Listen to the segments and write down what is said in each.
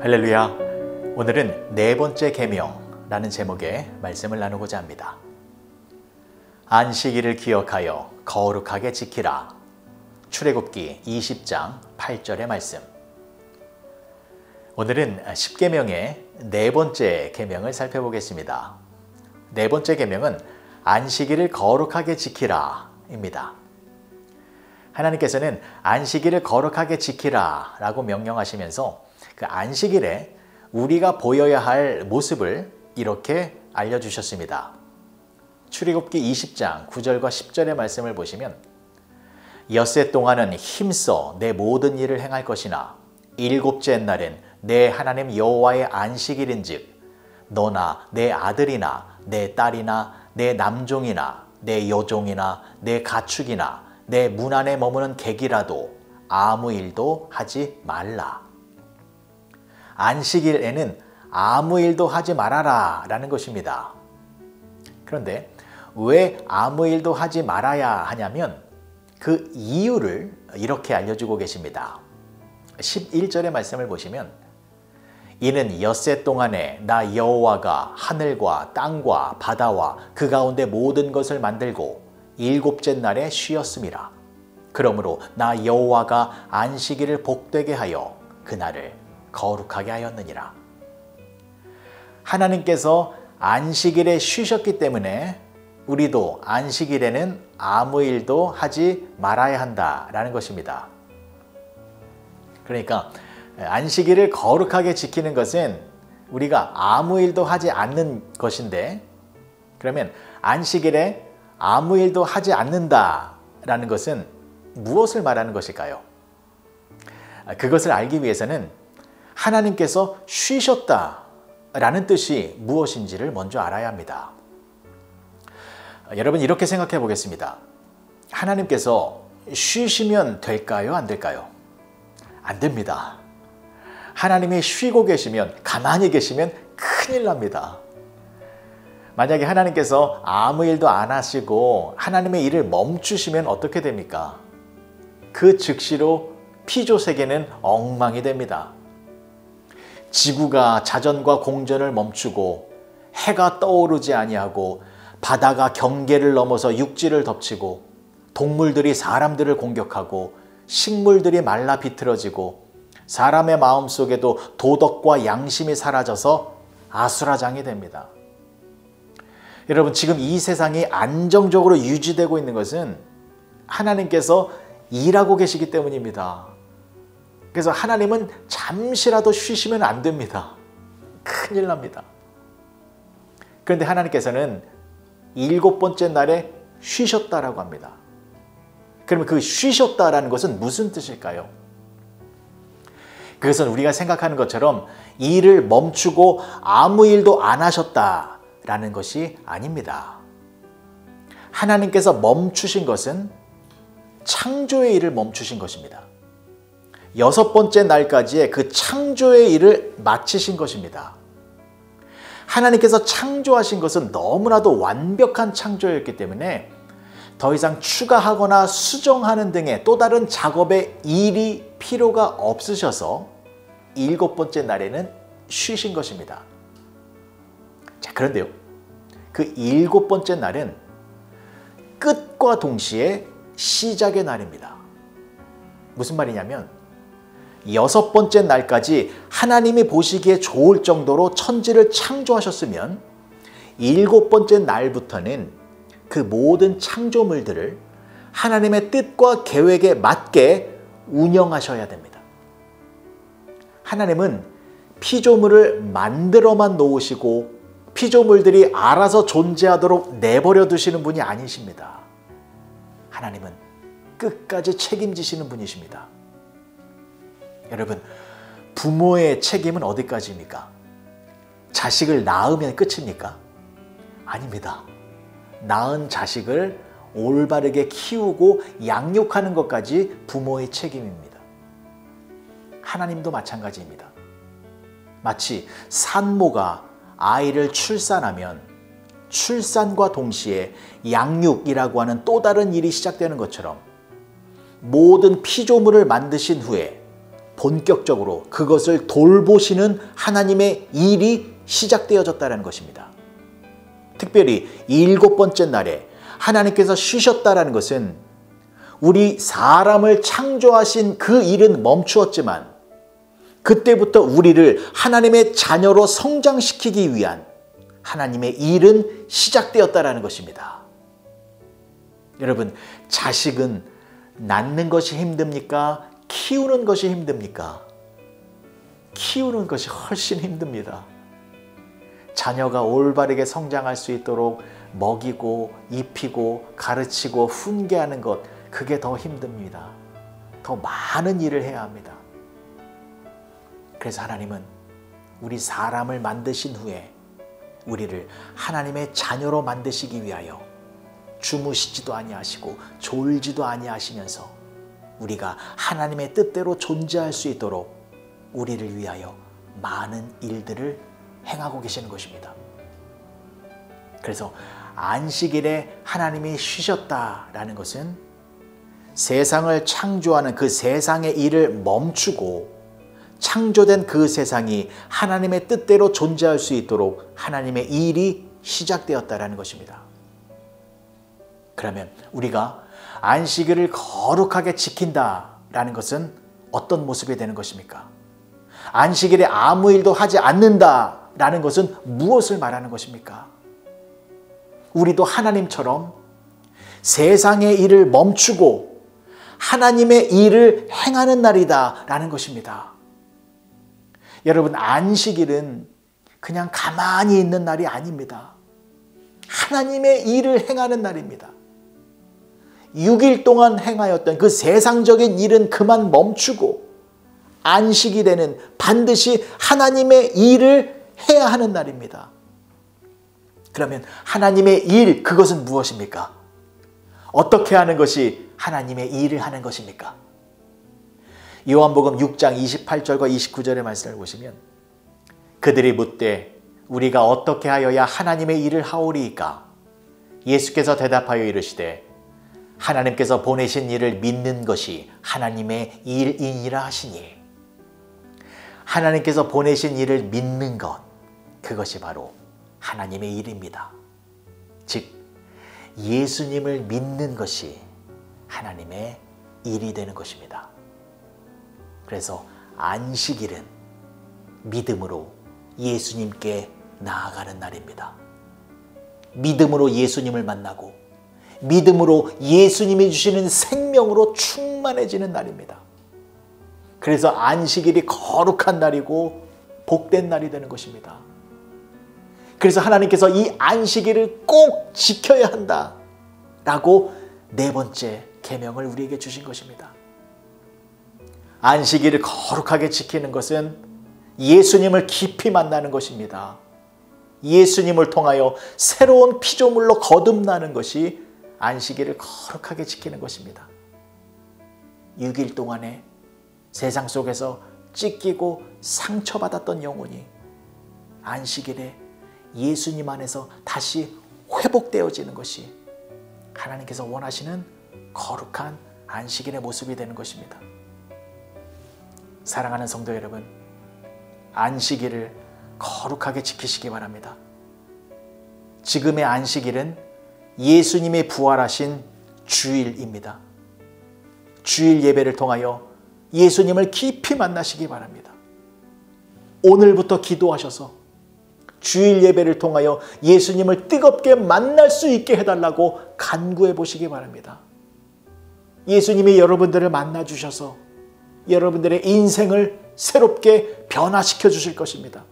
할렐루야. 오늘은 네 번째 계명라는 제목의 말씀을 나누고자 합니다. 안식일을 기억하여 거룩하게 지키라. 출애굽기 20장 8절의 말씀. 오늘은 10계명의 네 번째 계명을 살펴보겠습니다. 네 번째 계명은 안식일을 거룩하게 지키라입니다. 하나님께서는 안식일을 거룩하게 지키라 라고 명령하시면서 그 안식일에 우리가 보여야 할 모습을 이렇게 알려주셨습니다. 출애굽기 20장 9절과 10절의 말씀을 보시면 엿새 동안은 힘써 내 모든 일을 행할 것이나 일곱째 날은 내 하나님 여호와의 안식일인즉 너나 내 아들이나 내 딸이나 내 남종이나 내 여종이나 내 가축이나 내 문 안에 머무는 객이라도 아무 일도 하지 말라. 안식일에는 아무 일도 하지 말아라 라는 것입니다. 그런데 왜 아무 일도 하지 말아야 하냐면 그 이유를 이렇게 알려주고 계십니다. 11절의 말씀을 보시면 이는 엿새 동안에 나 여호와가 하늘과 땅과 바다와 그 가운데 모든 것을 만들고 일곱째 날에 쉬었음이라. 그러므로 나 여호와가 안식일을 복되게 하여 그날을 거룩하게 하였느니라. 하나님께서 안식일에 쉬셨기 때문에 우리도 안식일에는 아무 일도 하지 말아야 한다라는 것입니다. 그러니까 안식일을 거룩하게 지키는 것은 우리가 아무 일도 하지 않는 것인데, 그러면 안식일에 아무 일도 하지 않는다라는 것은 무엇을 말하는 것일까요? 그것을 알기 위해서는 하나님께서 쉬셨다라는 뜻이 무엇인지를 먼저 알아야 합니다. 여러분, 이렇게 생각해 보겠습니다. 하나님께서 쉬시면 될까요? 안 될까요? 안 됩니다. 하나님이 쉬고 계시면, 가만히 계시면 큰일 납니다. 만약에 하나님께서 아무 일도 안 하시고 하나님의 일을 멈추시면 어떻게 됩니까? 그 즉시로 피조세계는 엉망이 됩니다. 지구가 자전과 공전을 멈추고 해가 떠오르지 아니하고 바다가 경계를 넘어서 육지를 덮치고 동물들이 사람들을 공격하고 식물들이 말라 비틀어지고 사람의 마음속에도 도덕과 양심이 사라져서 아수라장이 됩니다. 여러분, 지금 이 세상이 안정적으로 유지되고 있는 것은 하나님께서 일하고 계시기 때문입니다. 그래서 하나님은 잠시라도 쉬시면 안 됩니다. 큰일 납니다. 그런데 하나님께서는 일곱 번째 날에 쉬셨다라고 합니다. 그러면 그 쉬셨다라는 것은 무슨 뜻일까요? 그것은 우리가 생각하는 것처럼 일을 멈추고 아무 일도 안 하셨다라는 것이 아닙니다. 하나님께서 멈추신 것은 창조의 일을 멈추신 것입니다. 여섯 번째 날까지의 그 창조의 일을 마치신 것입니다. 하나님께서 창조하신 것은 너무나도 완벽한 창조였기 때문에 더 이상 추가하거나 수정하는 등의 또 다른 작업의 일이 필요가 없으셔서 일곱 번째 날에는 쉬신 것입니다. 자, 그런데요, 그 일곱 번째 날은 끝과 동시에 시작의 날입니다. 무슨 말이냐면 여섯 번째 날까지 하나님이 보시기에 좋을 정도로 천지를 창조하셨으면 일곱 번째 날부터는 그 모든 창조물들을 하나님의 뜻과 계획에 맞게 운영하셔야 됩니다. 하나님은 피조물을 만들어만 놓으시고 피조물들이 알아서 존재하도록 내버려 두시는 분이 아니십니다. 하나님은 끝까지 책임지시는 분이십니다. 여러분, 부모의 책임은 어디까지입니까? 자식을 낳으면 끝입니까? 아닙니다. 낳은 자식을 올바르게 키우고 양육하는 것까지 부모의 책임입니다. 하나님도 마찬가지입니다. 마치 산모가 아이를 출산하면 출산과 동시에 양육이라고 하는 또 다른 일이 시작되는 것처럼 모든 피조물을 만드신 후에 본격적으로 그것을 돌보시는 하나님의 일이 시작되어졌다는 것입니다. 특별히 7번째 날에 하나님께서 쉬셨다는 것은 우리 사람을 창조하신 그 일은 멈추었지만 그때부터 우리를 하나님의 자녀로 성장시키기 위한 하나님의 일은 시작되었다는 것입니다. 여러분, 자식은 낳는 것이 힘듭니까? 키우는 것이 힘듭니까? 키우는 것이 훨씬 힘듭니다. 자녀가 올바르게 성장할 수 있도록 먹이고 입히고 가르치고 훈계하는 것, 그게 더 힘듭니다. 더 많은 일을 해야 합니다. 그래서 하나님은 우리 사람을 만드신 후에 우리를 하나님의 자녀로 만드시기 위하여 주무시지도 아니하시고 졸지도 아니하시면서 우리가 하나님의 뜻대로 존재할 수 있도록 우리를 위하여 많은 일들을 행하고 계시는 것입니다. 그래서 안식일에 하나님이 쉬셨다라는 것은 세상을 창조하는 그 세상의 일을 멈추고 창조된 그 세상이 하나님의 뜻대로 존재할 수 있도록 하나님의 일이 시작되었다라는 것입니다. 그러면 우리가 안식일을 거룩하게 지킨다라는 것은 어떤 모습이 되는 것입니까? 안식일에 아무 일도 하지 않는다라는 것은 무엇을 말하는 것입니까? 우리도 하나님처럼 세상의 일을 멈추고 하나님의 일을 행하는 날이다라는 것입니다. 여러분, 안식일은 그냥 가만히 있는 날이 아닙니다. 하나님의 일을 행하는 날입니다. 6일 동안 행하였던 그 세상적인 일은 그만 멈추고 안식일에는 반드시 하나님의 일을 해야 하는 날입니다. 그러면 하나님의 일, 그것은 무엇입니까? 어떻게 하는 것이 하나님의 일을 하는 것입니까? 요한복음 6장 28절과 29절의 말씀을 보시면 그들이 묻되 우리가 어떻게 하여야 하나님의 일을 하오리이까? 예수께서 대답하여 이르시되 하나님께서 보내신 일을 믿는 것이 하나님의 일이니라 하시니, 하나님께서 보내신 일을 믿는 것, 그것이 바로 하나님의 일입니다. 즉 예수님을 믿는 것이 하나님의 일이 되는 것입니다. 그래서 안식일은 믿음으로 예수님께 나아가는 날입니다. 믿음으로 예수님을 만나고 믿음으로 예수님이 주시는 생명으로 충만해지는 날입니다. 그래서 안식일이 거룩한 날이고 복된 날이 되는 것입니다. 그래서 하나님께서 이 안식일을 꼭 지켜야 한다라고 4번째 계명을 우리에게 주신 것입니다. 안식일을 거룩하게 지키는 것은 예수님을 깊이 만나는 것입니다. 예수님을 통하여 새로운 피조물로 거듭나는 것이 안식일을 거룩하게 지키는 것입니다. 6일 동안에 세상 속에서 찢기고 상처받았던 영혼이 안식일에 예수님 안에서 다시 회복되어지는 것이 하나님께서 원하시는 거룩한 안식일의 모습이 되는 것입니다. 사랑하는 성도 여러분, 안식일을 거룩하게 지키시기 바랍니다. 지금의 안식일은 예수님이 부활하신 주일입니다. 주일 예배를 통하여 예수님을 깊이 만나시기 바랍니다. 오늘부터 기도하셔서 주일 예배를 통하여 예수님을 뜨겁게 만날 수 있게 해달라고 간구해 보시기 바랍니다. 예수님이 여러분들을 만나 주셔서 여러분들의 인생을 새롭게 변화시켜 주실 것입니다.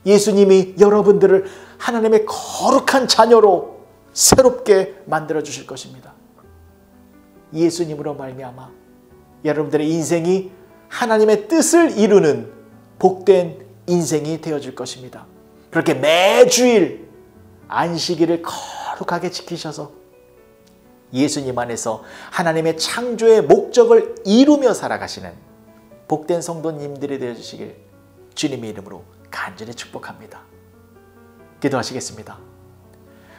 예수님이 여러분들을 하나님의 거룩한 자녀로 새롭게 만들어 주실 것입니다. 예수님으로 말미암아 여러분들의 인생이 하나님의 뜻을 이루는 복된 인생이 되어질 것입니다. 그렇게 매주일 안식일을 거룩하게 지키셔서 예수님 안에서 하나님의 창조의 목적을 이루며 살아가시는 복된 성도님들이 되어주시길 주님의 이름으로 간절히 축복합니다. 기도하시겠습니다.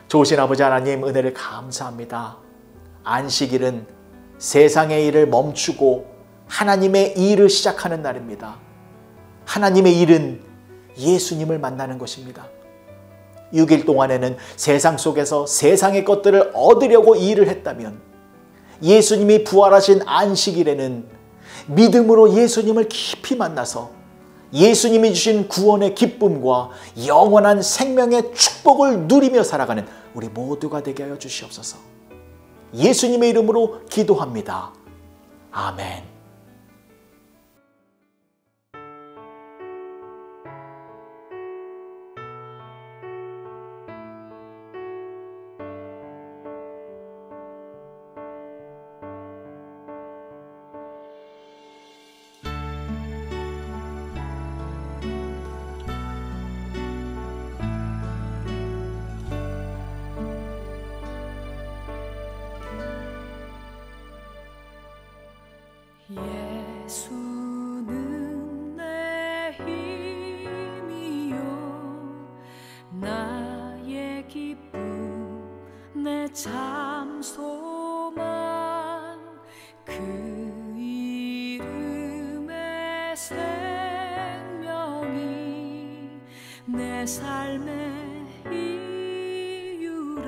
좋으신 아버지 하나님, 은혜를 감사합니다. 안식일은 세상의 일을 멈추고 하나님의 일을 시작하는 날입니다. 하나님의 일은 예수님을 만나는 것입니다. 6일 동안에는 세상 속에서 세상의 것들을 얻으려고 일을 했다면 예수님이 부활하신 안식일에는 믿음으로 예수님을 깊이 만나서 예수님이 주신 구원의 기쁨과 영원한 생명의 축복을 누리며 살아가는 우리 모두가 되게 하여 주시옵소서. 예수님의 이름으로 기도합니다. 아멘. 예수는 내 힘이요 나의 기쁨 내 참 소망 그 이름의 생명이 내 삶의 이유라.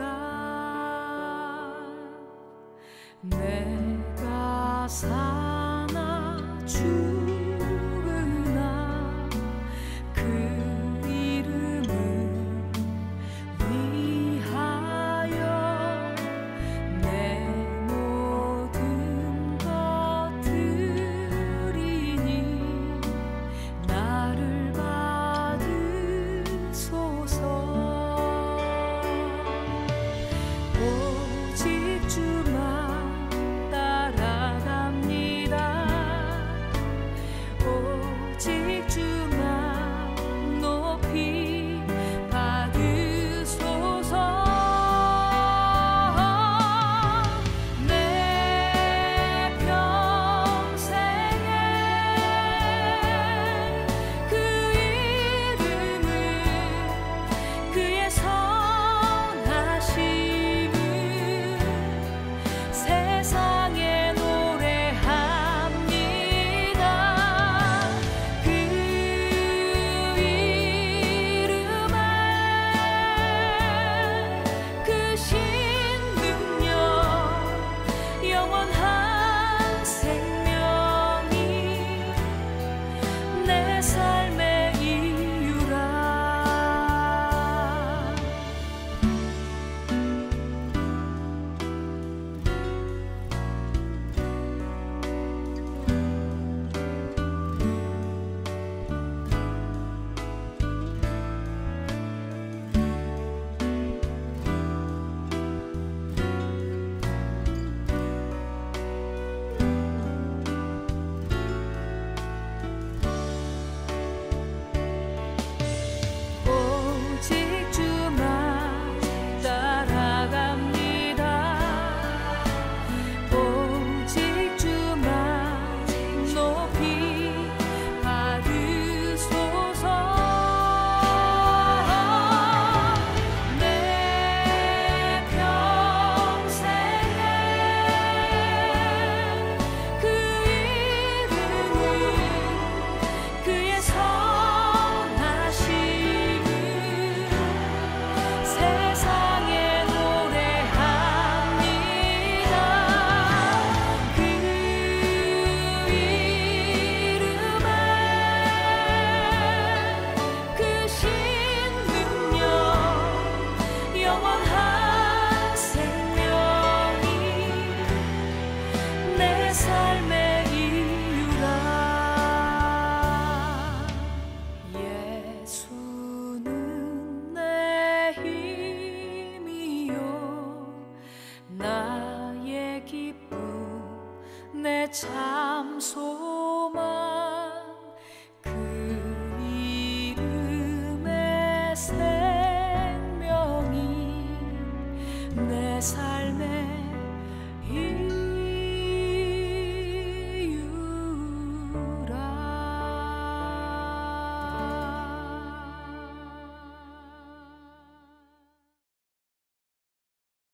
내가 사나 죽으나 그 이름을 위하여 내 모든 것 드리니 나를 받으소서. 오직 주만 따라갑니다. 오직 주만 높이 받으소서. 내 평생에 그 이름을 그의 선하심을 세상에 노래합니다. 그 이름에 그 신능력 영원한 생명이 내 삶의 이유라. 오직 주만 따라갑니다. 오직 주만 높이 받으소서. 내 평생에 그 이름을 그의 선하심을 세상에 노래합니다. 그 이름에 그 신능력 영원한 생명이 내 삶의 이유라. 예수는 내 힘이요 나의 기쁨 내 참 소망